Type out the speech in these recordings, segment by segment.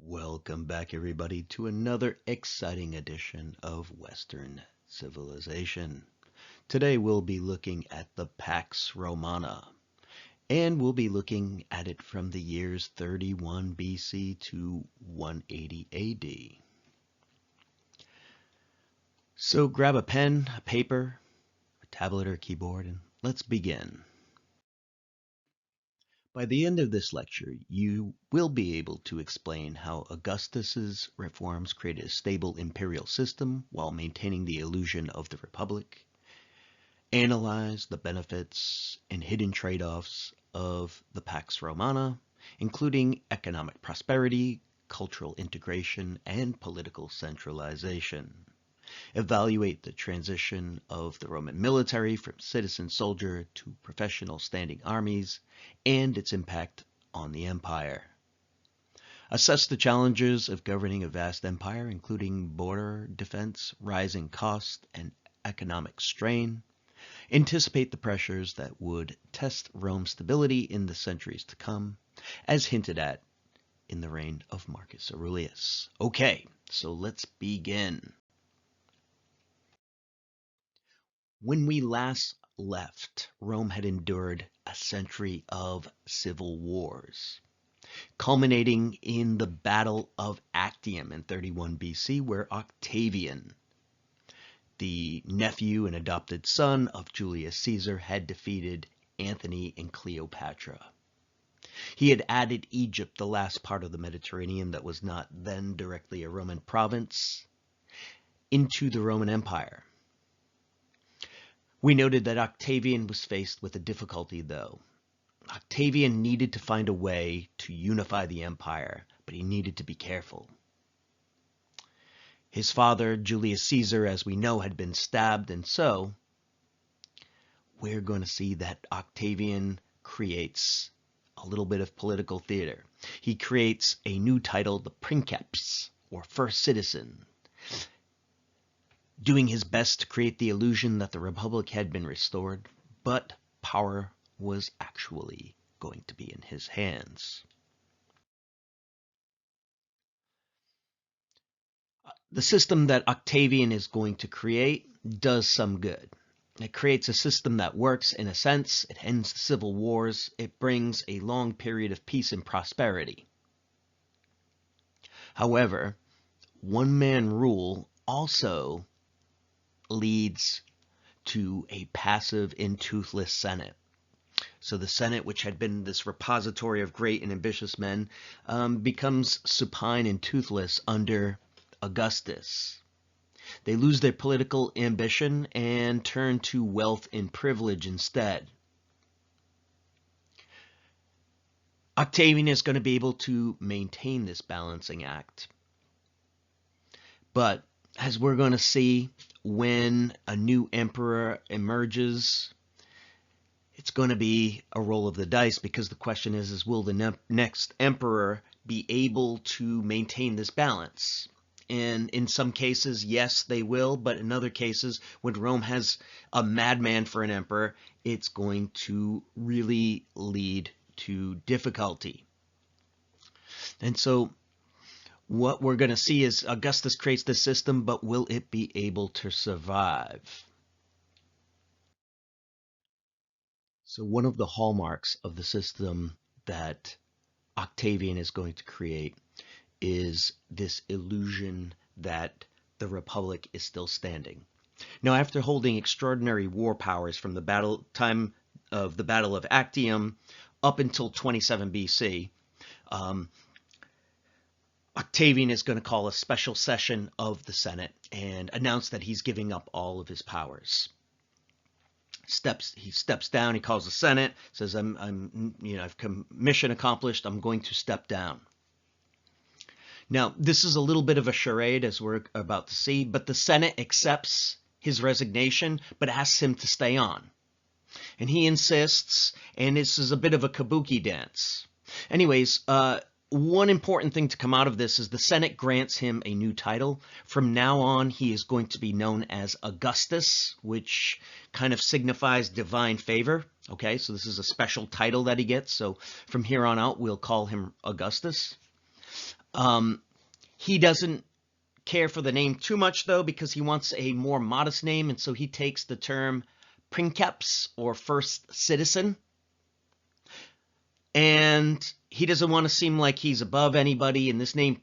Welcome back, everybody, to another exciting edition of Western civilization. Today we'll be looking at the Pax Romana, and we'll be looking at it from the years 31 BC to 180 AD. So grab a pen, a paper, a tablet or keyboard, and let's begin. By the end of this lecture, you will be able to explain how Augustus's reforms created a stable imperial system while maintaining the illusion of the Republic, analyze the benefits and hidden trade-offs of the Pax Romana, including economic prosperity, cultural integration, and political centralization. Evaluate the transition of the Roman military from citizen soldier to professional standing armies and its impact on the empire. Assess the challenges of governing a vast empire, including border defense, rising costs, and economic strain. Anticipate the pressures that would test Rome's stability in the centuries to come, as hinted at in the reign of Marcus Aurelius. Okay, so let's begin. When we last left, Rome had endured a century of civil wars, culminating in the Battle of Actium in 31 BC, where Octavian, the nephew and adopted son of Julius Caesar, had defeated Antony and Cleopatra. He had added Egypt, the last part of the Mediterranean that was not then directly a Roman province, into the Roman Empire. We noted that Octavian was faced with a difficulty, though. Octavian needed to find a way to unify the empire, but he needed to be careful. His father, Julius Caesar, as we know, had been stabbed, and so we're going to see that Octavian creates a little bit of political theater. He creates a new title, the Princeps, or First Citizen, doing his best to create the illusion that the Republic had been restored, but power was actually going to be in his hands. The system that Octavian is going to create does some good. It creates a system that works in a sense. It ends the civil wars. It brings a long period of peace and prosperity. However, one-man rule also leads to a passive and toothless Senate. So the Senate, which had been this repository of great and ambitious men, becomes supine and toothless under Augustus. They lose their political ambition and turn to wealth and privilege instead. Octavian is going to be able to maintain this balancing act. But as we're going to see, when a new emperor emerges, it's going to be a roll of the dice, because the question is will the next emperor be able to maintain this balance? And in some cases, yes, they will. But in other cases, when Rome has a madman for an emperor, it's going to really lead to difficulty. And so what we're going to see is Augustus creates this system, but will it be able to survive? So one of the hallmarks of the system that Octavian is going to create is this illusion that the Republic is still standing. Now, after holding extraordinary war powers from the time of the Battle of Actium up until 27 BC, Octavian is going to call a special session of the Senate and announce that he's giving up all of his powers. He steps down. He calls the Senate, says, I've mission accomplished. I'm going to step down. Now, this is a little bit of a charade, as we're about to see, but the Senate accepts his resignation, but asks him to stay on. And he insists, and this is a bit of a kabuki dance. Anyways, one important thing to come out of this is the Senate grants him a new title. From now on, he is going to be known as Augustus, which kind of signifies divine favor. Okay, so this is a special title that he gets. So from here on out, we'll call him Augustus. He doesn't care for the name too much, though, because he wants a more modest name, and so he takes the term princeps, or first citizen. And he doesn't want to seem like he's above anybody, and this name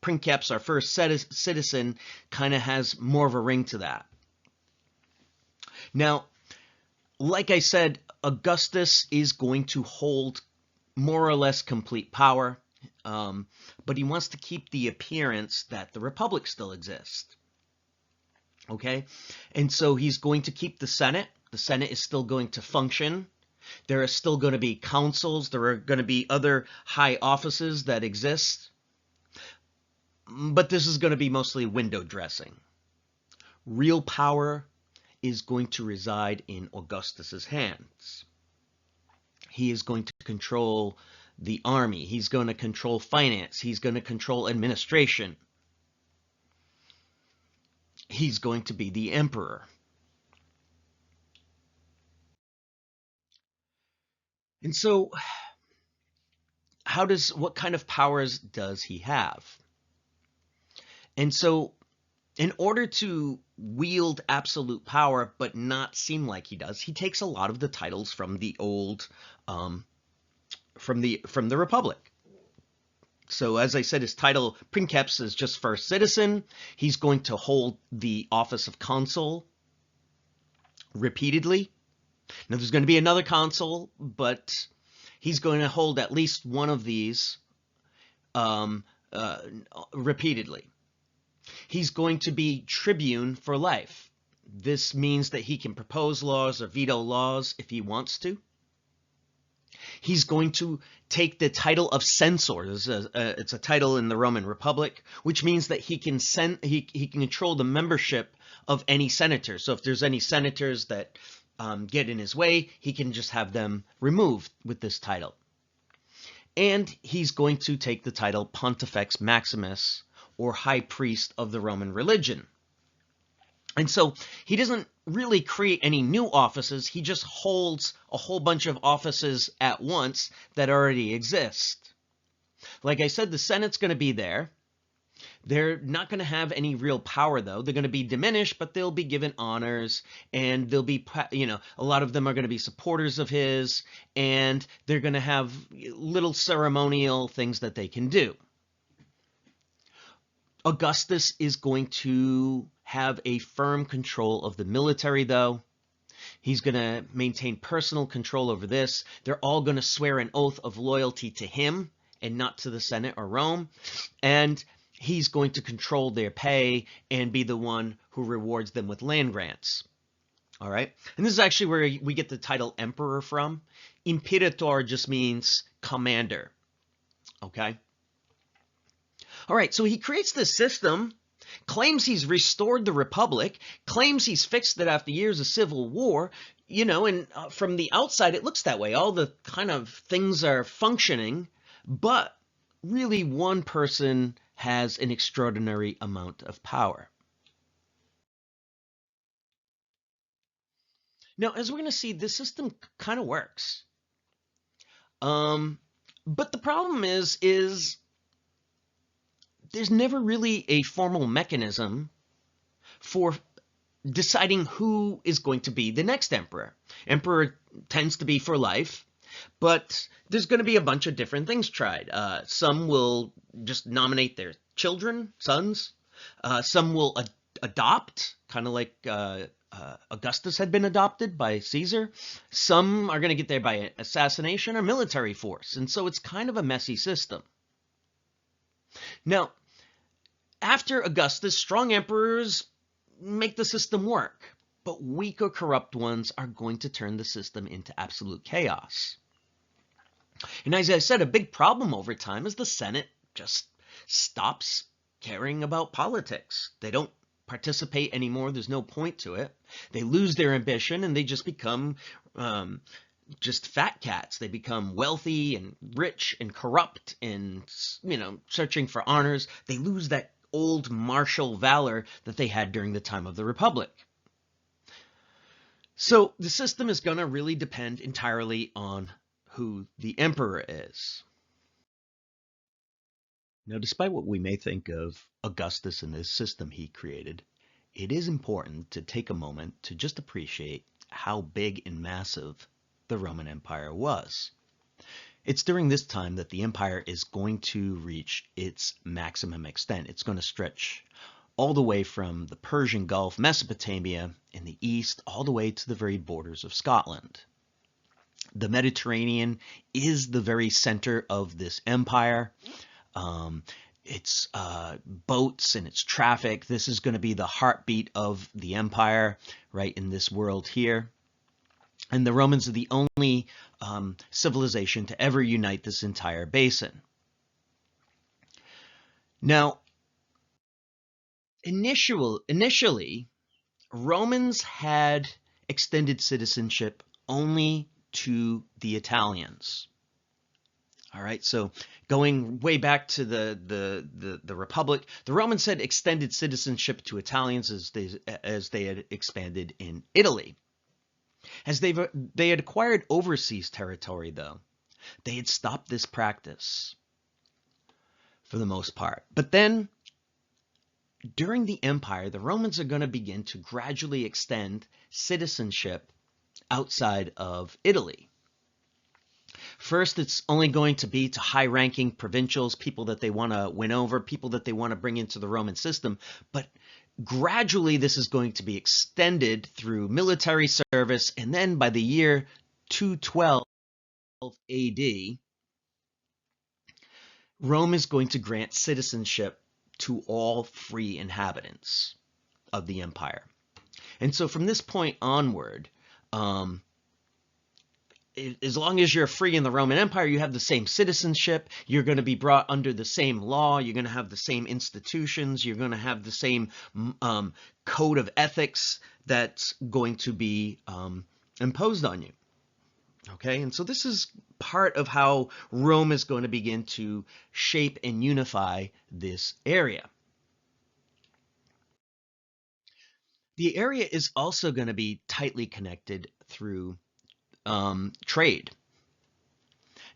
princeps, our first citizen, kind of has more of a ring to that. Now, like I said, Augustus is going to hold more or less complete power, but he wants to keep the appearance that the Republic still exists. Okay? And so he's going to keep the Senate. The Senate is still going to function. There are still going to be councils. There are going to be other high offices that exist. But this is going to be mostly window dressing. Real power is going to reside in Augustus's hands. He is going to control the army. He's going to control finance. He's going to control administration. He's going to be the emperor. And so, what kind of powers does he have? And so, in order to wield absolute power but not seem like he does, he takes a lot of the titles from the old, from the Republic. So as I said, his title princeps is just first citizen. He's going to hold the office of consul repeatedly. Now there's going to be another consul, but he's going to hold at least one of these repeatedly. He's going to be tribune for life. This means that he can propose laws or veto laws if he wants to. He's going to take the title of censor. It's a title in the Roman Republic, which means that he can control the membership of any senator. So if there's any senators that get in his way, he can just have them removed with this title. And he's going to take the title Pontifex Maximus, or high priest of the Roman religion. And so he doesn't really create any new offices. He just holds a whole bunch of offices at once that already exist. Like I said, the Senate's going to be there. They're not going to have any real power, though. They're going to be diminished, but they'll be given honors, and they'll be, a lot of them are going to be supporters of his, and they're going to have little ceremonial things that they can do. Augustus is going to have a firm control of the military, though. He's going to maintain personal control over this. They're all going to swear an oath of loyalty to him and not to the Senate or Rome. And he's going to control their pay and be the one who rewards them with land grants. All right? And this is actually where we get the title emperor from. Imperator just means commander. Okay? All right, so he creates this system, claims he's restored the Republic, claims he's fixed it after years of civil war, and from the outside it looks that way. All the kind of things are functioning, but really one person has an extraordinary amount of power. Now, as we're going to see, this system kind of works. But the problem is there's never really a formal mechanism for deciding who is going to be the next emperor. Emperor tends to be for life, but there's going to be a bunch of different things tried. Some will just nominate their children, sons. Some will adopt, kind of like Augustus had been adopted by Caesar. Some are going to get there by assassination or military force. And so it's kind of a messy system. Now, after Augustus, strong emperors make the system work, but weak or corrupt ones are going to turn the system into absolute chaos. And as I said, a big problem over time is the Senate just stops caring about politics. They don't participate anymore. There's no point to it. They lose their ambition and they just become just fat cats. They become wealthy and rich and corrupt and, searching for honors. They lose that old martial valor that they had during the time of the Republic. So the system is going to really depend entirely on who the emperor is. Now, despite what we may think of Augustus and this system he created, it is important to take a moment to just appreciate how big and massive the Roman Empire was. It's during this time that the empire is going to reach its maximum extent. It's going to stretch all the way from the Persian Gulf, Mesopotamia in the east, all the way to the very borders of Scotland. The Mediterranean is the very center of this empire. Its boats and its traffic. This is going to be the heartbeat of the empire right in this world here. And the Romans are the only civilization to ever unite this entire basin. Now, initially, Romans had extended citizenship only to the Italians. All right, so going way back to the Republic, the Romans had extended citizenship to Italians as they had expanded in Italy. As they had acquired overseas territory, though, they had stopped this practice for the most part. But then, during the empire, the Romans are going to begin to gradually extend citizenship outside of Italy. First, it's only going to be to high-ranking provincials, people that they want to win over, people that they want to bring into the Roman system. But gradually, this is going to be extended through military service. And then by the year 212 AD, Rome is going to grant citizenship to all free inhabitants of the empire. And so from this point onward, as long as you're free in the Roman Empire, you have the same citizenship, you're going to be brought under the same law, you're going to have the same institutions, you're going to have the same code of ethics that's going to be imposed on you. Okay, and so this is part of how Rome is going to begin to shape and unify this area. The area is also going to be tightly connected through trade.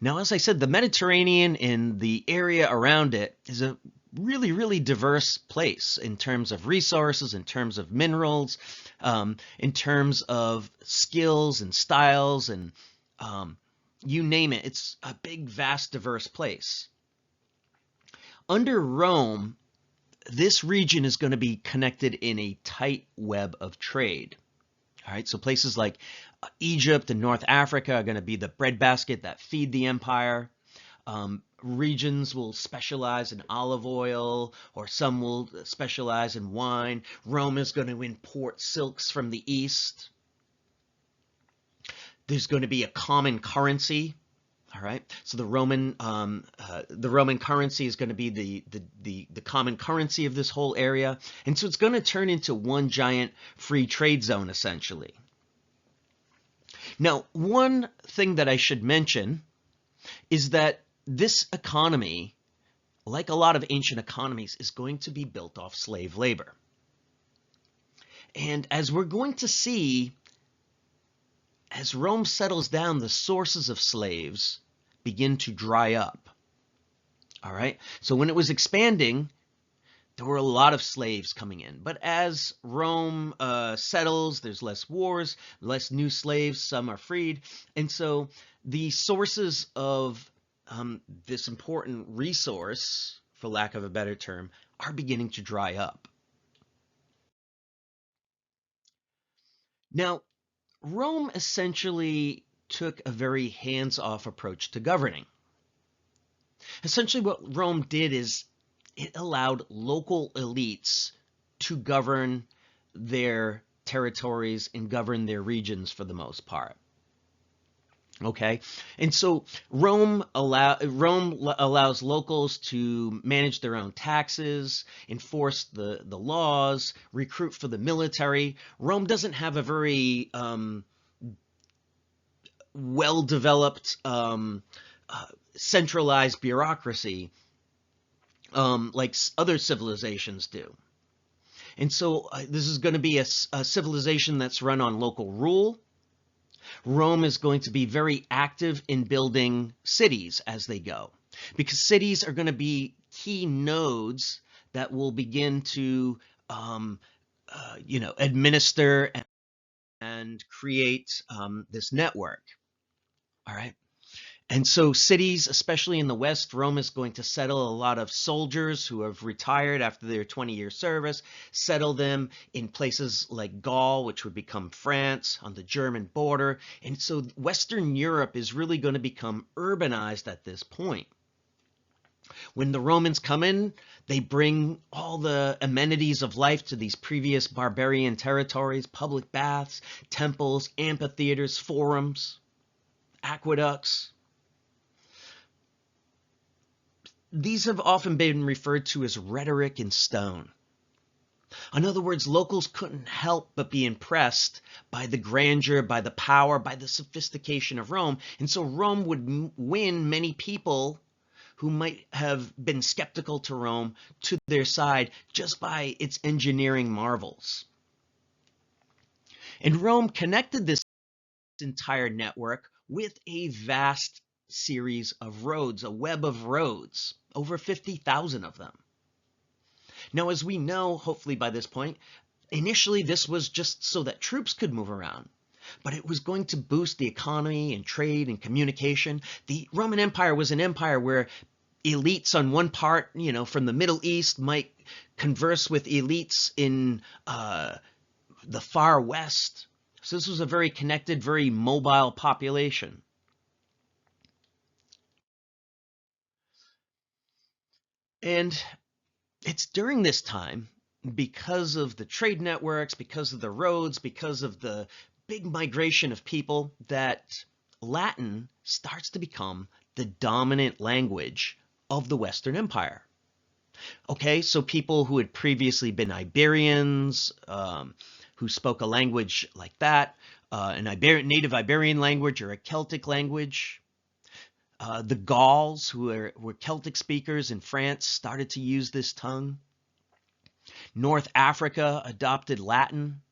Now, as I said, the Mediterranean and the area around it is a really, really diverse place in terms of resources, in terms of minerals, in terms of skills and styles, and you name it. It's a big, vast, diverse place. Under Rome, this region is going to be connected in a tight web of trade. All right, so places like Egypt and North Africa are going to be the breadbasket that feed the empire. Regions will specialize in olive oil, or some will specialize in wine. Rome is going to import silks from the east. There's going to be a common currency. All right, so the Roman currency is going to be the common currency of this whole area, and so it's going to turn into one giant free trade zone essentially. Now, one thing that I should mention is that this economy, like a lot of ancient economies, is going to be built off slave labor. And as we're going to see, as Rome settles down, the sources of slaves begin to dry up. All right, so when it was expanding, there were a lot of slaves coming in. But as Rome settles, there's less wars, less new slaves, some are freed. And so the sources of this important resource, for lack of a better term, are beginning to dry up. Now, Rome essentially took a very hands-off approach to governing. Essentially what Rome did is it allowed local elites to govern their territories and govern their regions for the most part. Okay, and so Rome allows locals to manage their own taxes, enforce the laws, recruit for the military. Rome doesn't have a very well-developed centralized bureaucracy like other civilizations do. And so this is going to be a civilization that's run on local rule. Rome is going to be very active in building cities as they go, because cities are going to be key nodes that will begin to administer and create this network. All right. And so cities, especially in the West, Rome is going to settle a lot of soldiers who have retired after their 20-year service, settle them in places like Gaul, which would become France, on the German border. And so Western Europe is really going to become urbanized at this point. When the Romans come in, they bring all the amenities of life to these previous barbarian territories: public baths, temples, amphitheaters, forums, aqueducts. These have often been referred to as rhetoric in stone. In other words, locals couldn't help but be impressed by the grandeur, by the power, by the sophistication of Rome. And so Rome would win many people who might have been skeptical to Rome to their side just by its engineering marvels. And Rome connected this entire network with a vast series of roads, a web of roads, over 50,000 of them. Now, as we know, hopefully by this point, initially this was just so that troops could move around, but it was going to boost the economy and trade and communication. The Roman Empire was an empire where elites on one part, from the Middle East might converse with elites in the far West. So this was a very connected, very mobile population. And it's during this time, because of the trade networks, because of the roads, because of the big migration of people, that Latin starts to become the dominant language of the Western Empire. Okay, so people who had previously been Iberians, who spoke a language like that, native Iberian language or a Celtic language. The Gauls, who were Celtic speakers in France, started to use this tongue. North Africa adopted Latin.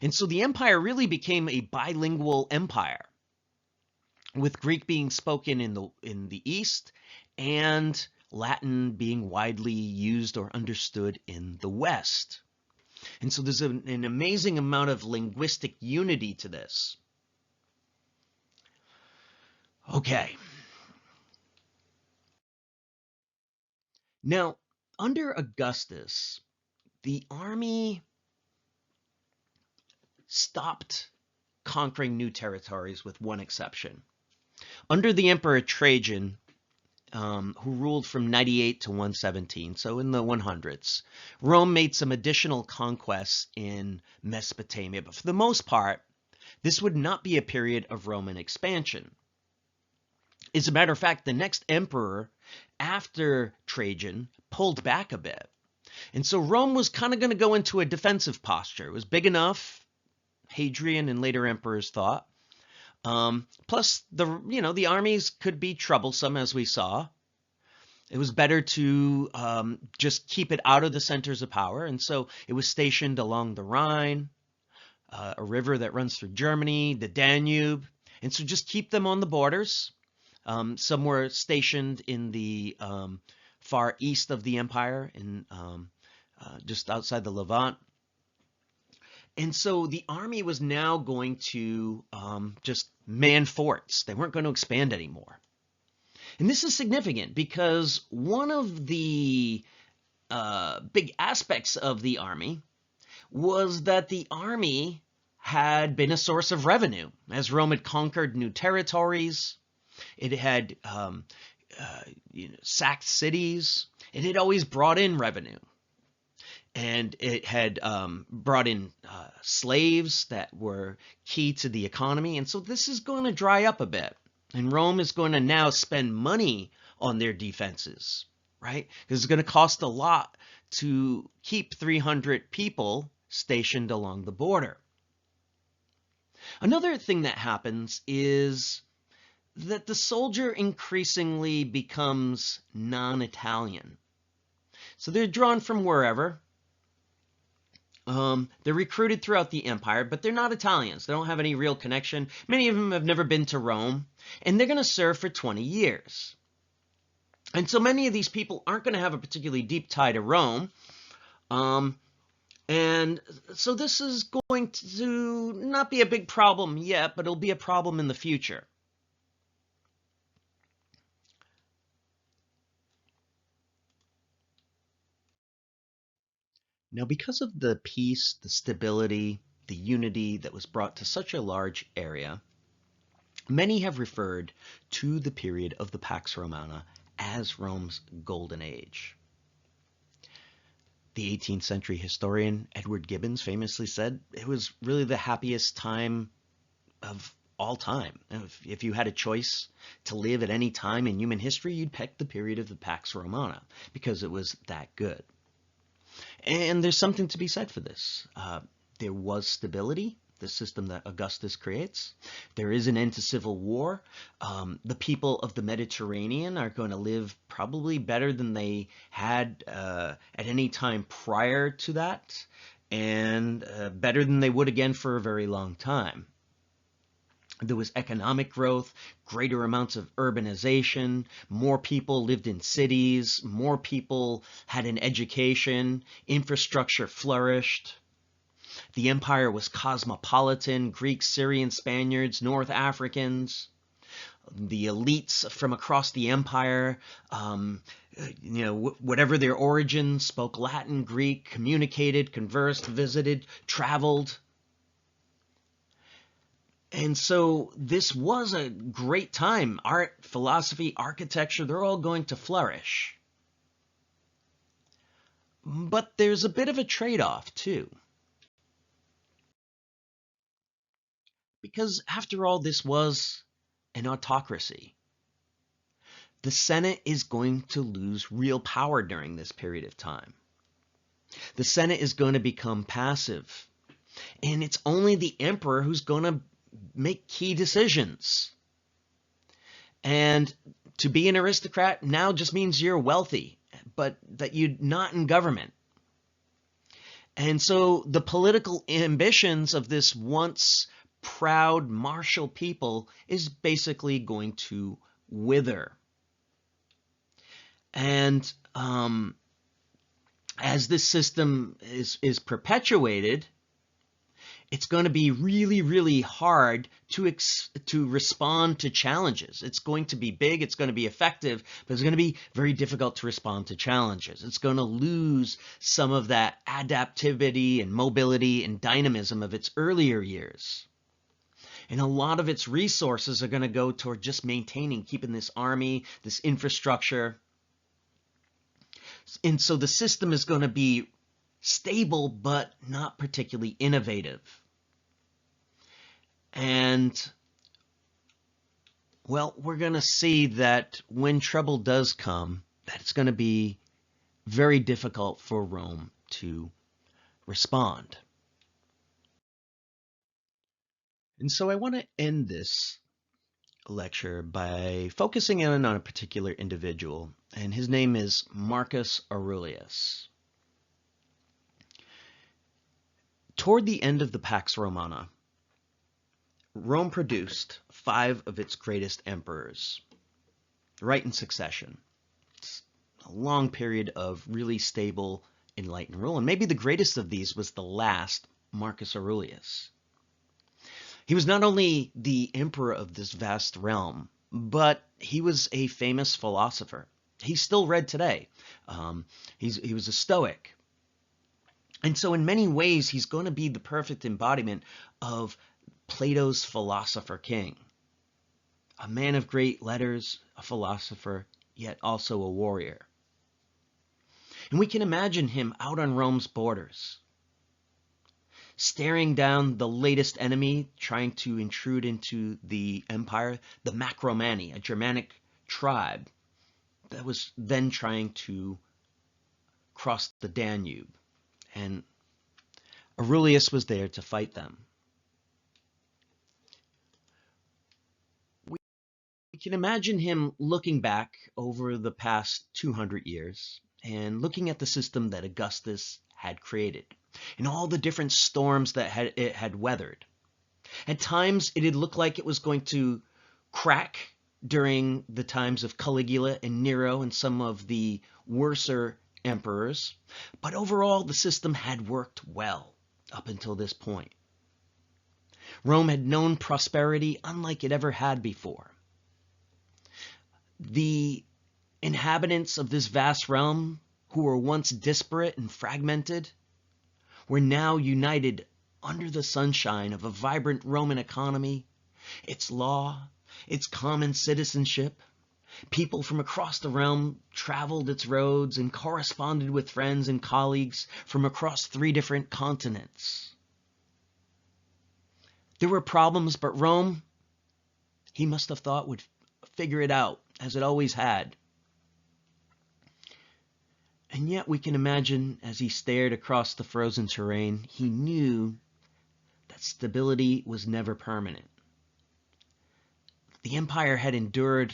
And so the empire really became a bilingual empire, with Greek being spoken in the East and Latin being widely used or understood in the West. And so there's an amazing amount of linguistic unity to this. Okay. Now, under Augustus, the army stopped conquering new territories with one exception. Under the Emperor Trajan, who ruled from 98 to 117, so in the 100s, Rome made some additional conquests in Mesopotamia, but for the most part, this would not be a period of Roman expansion. As a matter of fact, the next emperor after Trajan pulled back a bit. And so Rome was kind of going to go into a defensive posture. It was big enough, Hadrian and later emperors thought. Plus, the armies could be troublesome, as we saw. It was better to just keep it out of the centers of power. And so it was stationed along the Rhine, a river that runs through Germany, the Danube. And so just keep them on the borders. Some were stationed in the far east of the empire, in just outside the Levant. And so the army was now going to just man forts. They weren't going to expand anymore. And this is significant because one of the big aspects of the army was that the army had been a source of revenue. As Rome had conquered new territories, it had sacked cities. It had always brought in revenue. And it had brought in slaves that were key to the economy. And so this is going to dry up a bit. And Rome is going to now spend money on their defenses, right? Because it's going to cost a lot to keep 300 people stationed along the border. Another thing that happens is that the soldier increasingly becomes non-Italian. So they're drawn from wherever. They're recruited throughout the empire, but they're not Italians. They don't have any real connection. Many of them have never been to Rome, and they're going to serve for 20 years. And so many of these people aren't going to have a particularly deep tie to Rome. Um, and so this is going to not be a big problem yet, but it'll be a problem in the future. Now, because of the peace, the stability, the unity that was brought to such a large area, many have referred to the period of the Pax Romana as Rome's Golden Age. The 18th century historian Edward Gibbons famously said it was really the happiest time of all time. If you had a choice to live at any time in human history, you'd pick the period of the Pax Romana because it was that good. And there's something to be said for this. There was stability, the system that Augustus creates. There is an end to civil war. The people of the Mediterranean are going to live probably better than they had at any time prior to that, and better than they would again for a very long time. There was economic growth, greater amounts of urbanization, more people lived in cities, more people had an education, infrastructure flourished. The empire was cosmopolitan, Greeks, Syrians, Spaniards, North Africans. The elites from across the empire, whatever their origin, spoke Latin, Greek, communicated, conversed, visited, traveled. And so this was a great time. Art, philosophy, architecture, they're all going to flourish. But there's a bit of a trade-off too. Because after all, this was an autocracy. The Senate is going to lose real power during this period of time. The Senate is going to become passive. And it's only the emperor who's going to make key decisions. And to be an aristocrat now just means you're wealthy, but that you're not in government. And so the political ambitions of this once proud martial people is basically going to wither. And as this system is perpetuated, it's going to be really, really hard to respond to challenges. It's going to be big, it's going to be effective, but it's going to be very difficult to respond to challenges. It's going to lose some of that adaptivity and mobility and dynamism of its earlier years. And a lot of its resources are going to go toward just maintaining, keeping this army, this infrastructure. And so the system is going to be stable, but not particularly innovative. And, well, we're going to see that when trouble does come, that it's going to be very difficult for Rome to respond. And so I want to end this lecture by focusing in on a particular individual, and his name is Marcus Aurelius. Toward the end of the Pax Romana, Rome produced 5 of its greatest emperors, right in succession. It's a long period of really stable, enlightened rule, and maybe the greatest of these was the last, Marcus Aurelius. He was not only the emperor of this vast realm, but he was a famous philosopher. He's still read today. He was a Stoic. And so in many ways, he's going to be the perfect embodiment of Plato's philosopher king. A man of great letters, a philosopher, yet also a warrior. And we can imagine him out on Rome's borders, staring down the latest enemy trying to intrude into the empire, the Macromani, a Germanic tribe that was then trying to cross the Danube. And Aurelius was there to fight them. We can imagine him looking back over the past 200 years and looking at the system that Augustus had created and all the different storms that it had weathered. At times, it had looked like it was going to crack during the times of Caligula and Nero and some of the worser emperors, but overall the system had worked well up until this point. Rome had known prosperity unlike it ever had before. The inhabitants of this vast realm, who were once disparate and fragmented, were now united under the sunshine of a vibrant Roman economy, its law, its common citizenship. People from across the realm traveled its roads and corresponded with friends and colleagues from across 3 different continents. There were problems, but Rome, he must have thought, would figure it out, as it always had. And yet we can imagine, as he stared across the frozen terrain, he knew that stability was never permanent. The empire had endured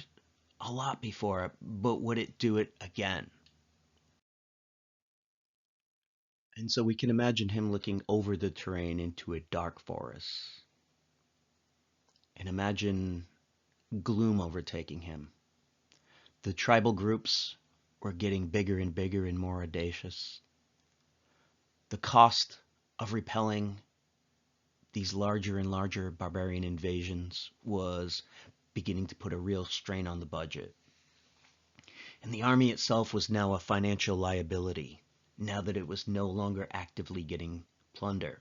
a lot before, but would it do it again? And so we can imagine him looking over the terrain into a dark forest. And imagine gloom overtaking him. The tribal groups were getting bigger and bigger and more audacious. The cost of repelling these larger and larger barbarian invasions was beginning to put a real strain on the budget. And the army itself was now a financial liability, now that it was no longer actively getting plunder.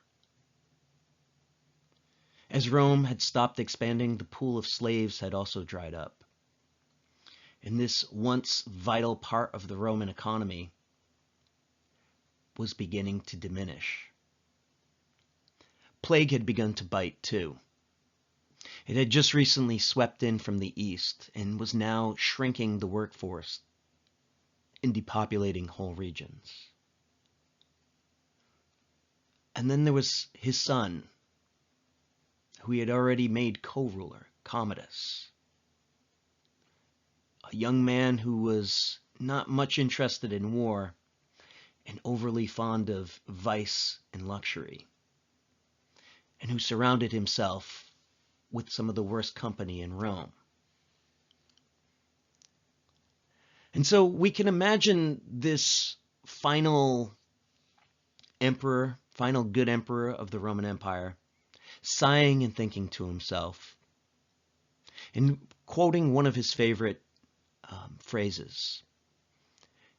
As Rome had stopped expanding, the pool of slaves had also dried up. And this once vital part of the Roman economy was beginning to diminish. Plague had begun to bite too. It had just recently swept in from the east and was now shrinking the workforce and depopulating whole regions. And then there was his son, who he had already made co-ruler, Commodus. A young man who was not much interested in war and overly fond of vice and luxury, and who surrounded himself with some of the worst company in Rome. And so we can imagine this final emperor, final good emperor of the Roman Empire, sighing and thinking to himself, and quoting one of his favorite phrases: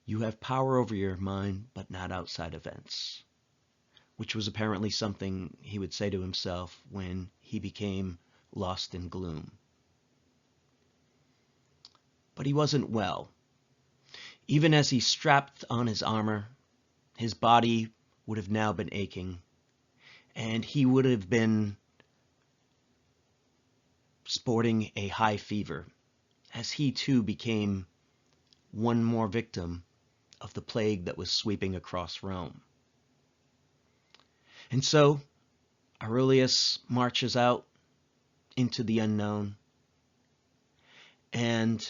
"You have power over your mind, but not outside events," which was apparently something he would say to himself when he became lost in gloom. But he wasn't well. Even as he strapped on his armor, his body would have now been aching, and he would have been sporting a high fever, as he too became one more victim of the plague that was sweeping across Rome. And so Aurelius marches out into the unknown and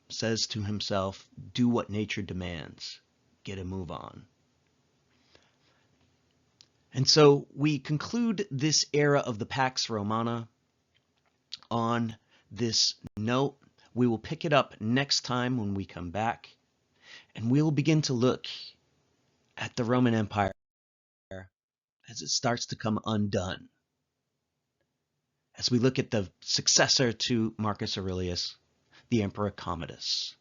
says to himself, do what nature demands, get a move on. And so we conclude this era of the Pax Romana on this note. We will pick it up next time when we come back, and we'll begin to look at the Roman Empire as it starts to come undone. As we look at the successor to Marcus Aurelius, the Emperor Commodus.